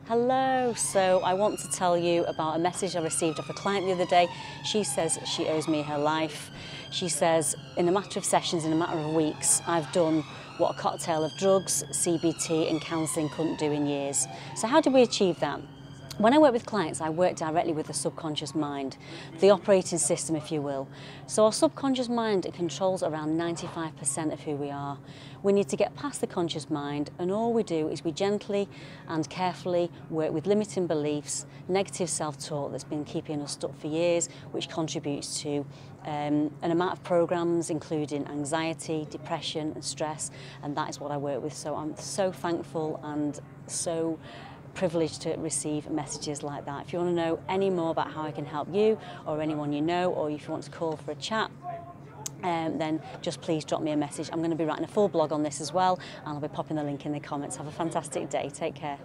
Hello, so I want to tell you about a message I received off a client the other day. She says she owes me her life. She says in a matter of sessions, in a matter of weeks, I've done what a cocktail of drugs, CBT and counselling couldn't do in years. So how did we achieve that? When I work with clients, I work directly with the subconscious mind, the operating system, if you will. So our subconscious mind controls around 95% of who we are. We need to get past the conscious mind, and all we do is we gently and carefully work with limiting beliefs, negative self-talk that's been keeping us stuck for years, which contributes to an amount of programs including anxiety, depression and stress, and that is what I work with. So I'm so thankful and so privileged to receive messages like that. If you want to know any more about how I can help you or anyone you know, or if you want to call for a chat, then just please drop me a message. I'm going to be writing a full blog on this as well, and I'll be popping the link in the comments. Have a fantastic day. Take care.